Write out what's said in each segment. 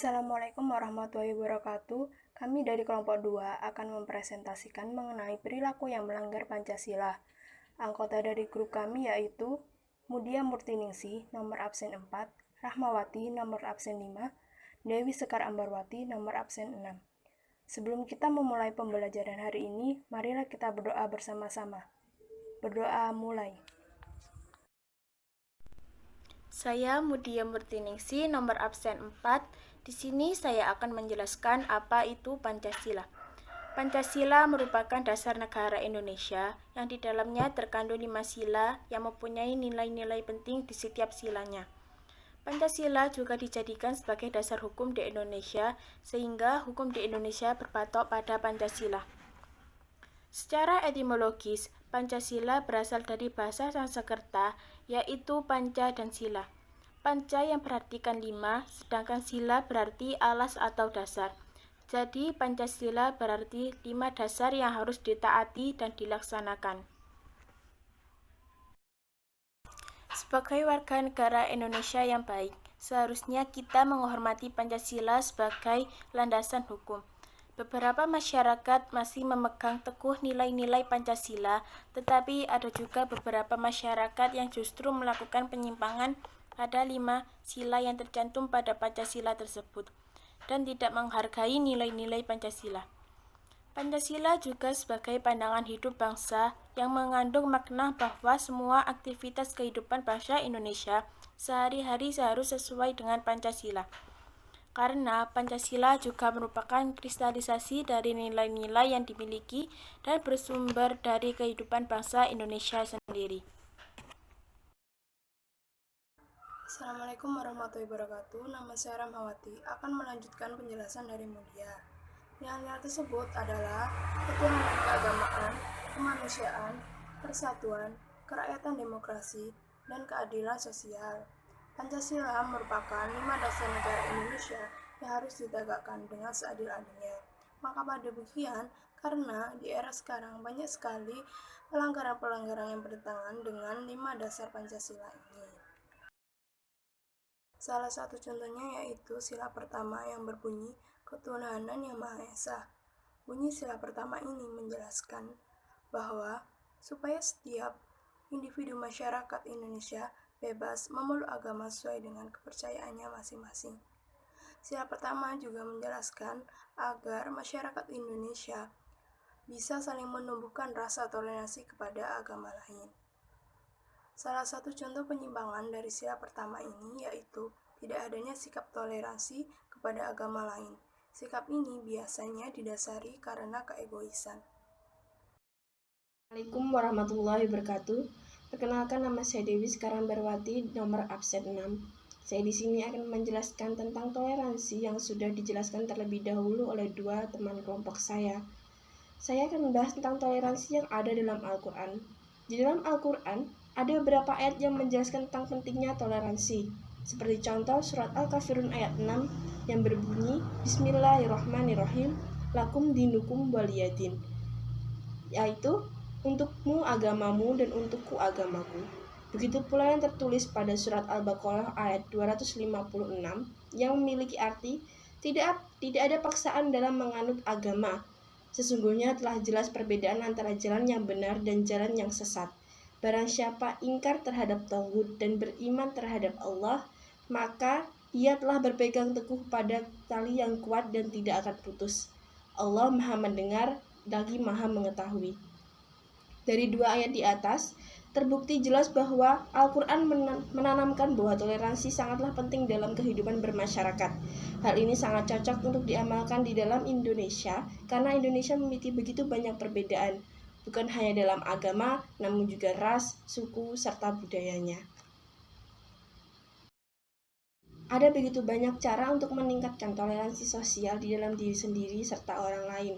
Assalamualaikum warahmatullahi wabarakatuh. Kami dari kelompok 2 akan mempresentasikan mengenai perilaku yang melanggar Pancasila. Anggota dari grup kami yaitu Mudia Murtiningsih, nomor absen 4, Rahmawati, nomor absen 5, Dewi Sekar Ambarwati, nomor absen 6. Sebelum kita memulai pembelajaran hari ini, marilah kita berdoa bersama-sama. Berdoa mulai. Saya Mudia Murtiningsih, nomor absen 4. Di sini saya akan menjelaskan apa itu Pancasila. Pancasila merupakan dasar negara Indonesia yang di dalamnya terkandung 5 sila yang mempunyai nilai-nilai penting di setiap silanya. Pancasila juga dijadikan sebagai dasar hukum di Indonesia, sehingga hukum di Indonesia berpatok pada Pancasila. Secara etimologis, Pancasila berasal dari bahasa Sanskerta, yaitu panca dan sila. Panca yang berartikan 5, sedangkan sila berarti alas atau dasar. Jadi, Pancasila berarti 5 dasar yang harus ditaati dan dilaksanakan. Sebagai warga negara Indonesia yang baik, seharusnya kita menghormati Pancasila sebagai landasan hukum. Beberapa masyarakat masih memegang teguh nilai-nilai Pancasila, tetapi ada juga beberapa masyarakat yang justru melakukan penyimpangan pada 5 sila yang tercantum pada Pancasila tersebut, dan tidak menghargai nilai-nilai Pancasila. Pancasila juga sebagai pandangan hidup bangsa yang mengandung makna bahwa semua aktivitas kehidupan bangsa Indonesia sehari-hari harus sesuai dengan Pancasila. Karena Pancasila juga merupakan kristalisasi dari nilai-nilai yang dimiliki dan bersumber dari kehidupan bangsa Indonesia sendiri. Assalamualaikum warahmatullahi wabarakatuh. Nama saya Rahmawati akan melanjutkan penjelasan dari Mudia. Nilai-nilai tersebut adalah ketuhanan keagamaan, kemanusiaan, persatuan, kerakyatan demokrasi, dan keadilan sosial. Pancasila merupakan 5 dasar negara Indonesia yang harus ditegakkan dengan seadil-adilnya. Maka pada demikian, karena di era sekarang banyak sekali pelanggaran-pelanggaran yang bertentangan dengan 5 dasar Pancasila ini. Salah satu contohnya yaitu sila pertama yang berbunyi ketuhanan yang Maha Esa. Bunyi sila pertama ini menjelaskan bahwa supaya setiap individu masyarakat Indonesia bebas memeluk agama sesuai dengan kepercayaannya masing-masing. Sila pertama juga menjelaskan agar masyarakat Indonesia bisa saling menumbuhkan rasa toleransi kepada agama lain. Salah satu contoh penyimpangan dari sila pertama ini yaitu tidak adanya sikap toleransi kepada agama lain. Sikap ini biasanya didasari karena keegoisan. Assalamualaikum warahmatullahi wabarakatuh. Perkenalkan, nama saya Dewi Sekar Ambarwati, nomor absen 6. Saya di sini akan menjelaskan tentang toleransi yang sudah dijelaskan terlebih dahulu oleh 2 teman kelompok saya. Saya akan membahas tentang toleransi yang ada dalam Al-Quran. Di dalam Al-Quran, ada beberapa ayat yang menjelaskan tentang pentingnya toleransi. Seperti contoh surat Al-Kafirun ayat 6 yang berbunyi Bismillahirrahmanirrahim, lakum dinukum waliyadin, yaitu untukmu agamamu dan untukku agamaku. Begitu pula yang tertulis pada surat Al-Baqarah ayat 256 yang memiliki arti tidak ada paksaan dalam menganut agama. Sesungguhnya telah jelas perbedaan antara jalan yang benar dan jalan yang sesat. Barang siapa ingkar terhadap tauhid dan beriman terhadap Allah, maka ia telah berpegang teguh pada tali yang kuat dan tidak akan putus. Allah Maha mendengar lagi Maha mengetahui. Dari 2 ayat di atas, terbukti jelas bahwa Al-Quran menanamkan bahwa toleransi sangatlah penting dalam kehidupan bermasyarakat. Hal ini sangat cocok untuk diamalkan di dalam Indonesia, karena Indonesia memiliki begitu banyak perbedaan, bukan hanya dalam agama, namun juga ras, suku, serta budayanya. Ada begitu banyak cara untuk meningkatkan toleransi sosial di dalam diri sendiri serta orang lain.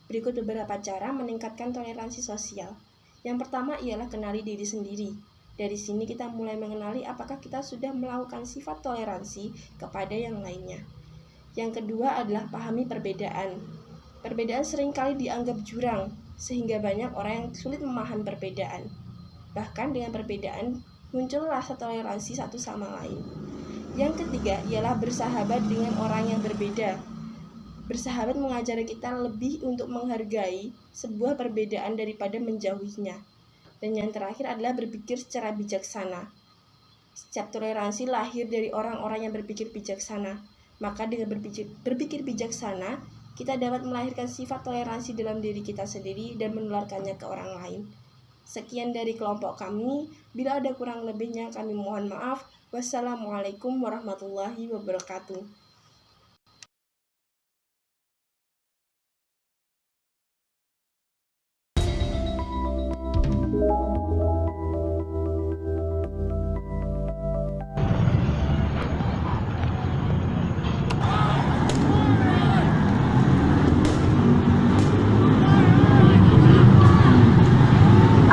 Berikut beberapa cara meningkatkan toleransi sosial. Yang pertama ialah kenali diri sendiri. Dari sini kita mulai mengenali apakah kita sudah melakukan sifat toleransi kepada yang lainnya. Yang kedua adalah pahami perbedaan. Perbedaan seringkali dianggap jurang, sehingga banyak orang yang sulit memahami perbedaan. Bahkan dengan perbedaan, muncul rasa toleransi satu sama lain. Yang ketiga ialah bersahabat dengan orang yang berbeda. Bersahabat mengajari kita lebih untuk menghargai sebuah perbedaan daripada menjauhinya. Dan yang terakhir adalah berpikir secara bijaksana. Setiap toleransi lahir dari orang-orang yang berpikir bijaksana. Maka dengan berpikir bijaksana, kita dapat melahirkan sifat toleransi dalam diri kita sendiri dan menularkannya ke orang lain. Sekian dari kelompok kami. Bila ada kurang lebihnya kami mohon maaf. Wassalamualaikum warahmatullahi wabarakatuh.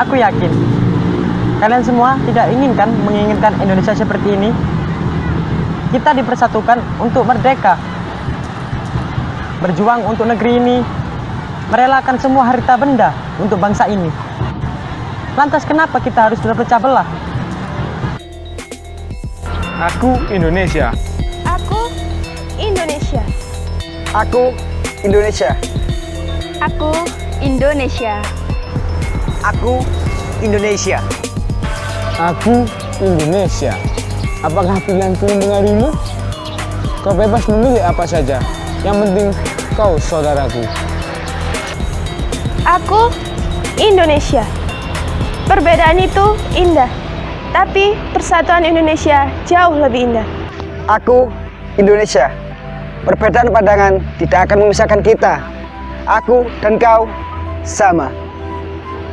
Aku yakin kalian semua tidak menginginkan Indonesia seperti ini. Kita dipersatukan untuk merdeka, berjuang untuk negeri ini, merelakan semua harta benda untuk bangsa ini. Lantas kenapa kita harus berpecah belah? Aku Indonesia. Aku Indonesia. Aku Indonesia. Aku Indonesia. Aku Indonesia. Aku Indonesia. Apakah pilihanku mempengaruhimu? Kau bebas memilih apa saja. Yang penting kau saudaraku. Aku Indonesia. Perbedaan itu indah, tapi persatuan Indonesia jauh lebih indah. Aku Indonesia. Perbedaan pandangan tidak akan memisahkan kita. Aku dan kau sama.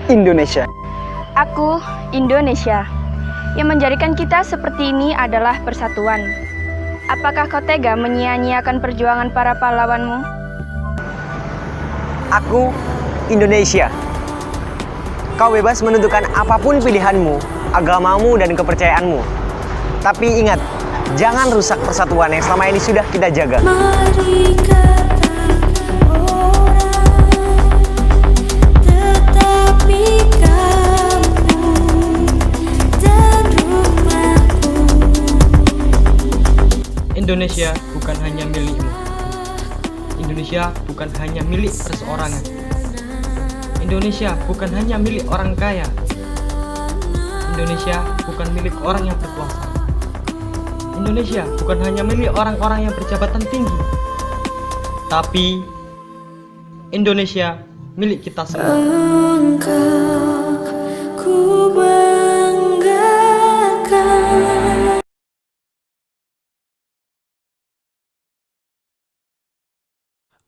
Indonesia. Aku Indonesia. Yang menjadikan kita seperti ini adalah persatuan. Apakah kau tega menyia-nyiakan perjuangan para pahlawanmu? Aku Indonesia. Kau bebas menentukan apapun pilihanmu, agamamu dan kepercayaanmu. Tapi ingat, jangan rusak persatuan yang selama ini sudah kita jaga. Mari katakan orang, tetapi kamu dan rumahku. Indonesia bukan hanya milikmu. Indonesia bukan hanya milik perseorangan. Indonesia bukan hanya milik orang kaya. Indonesia bukan milik orang yang berkuasa. Indonesia bukan hanya milik orang-orang yang berjabatan tinggi. Tapi Indonesia milik kita semua. Engkau ku banggakan.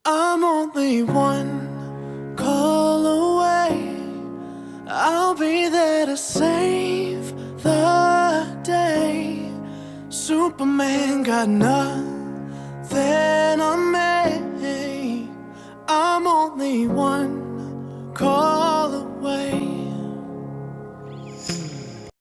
I'm only one call away. I'll be there to save the day. Superman got nothing on me.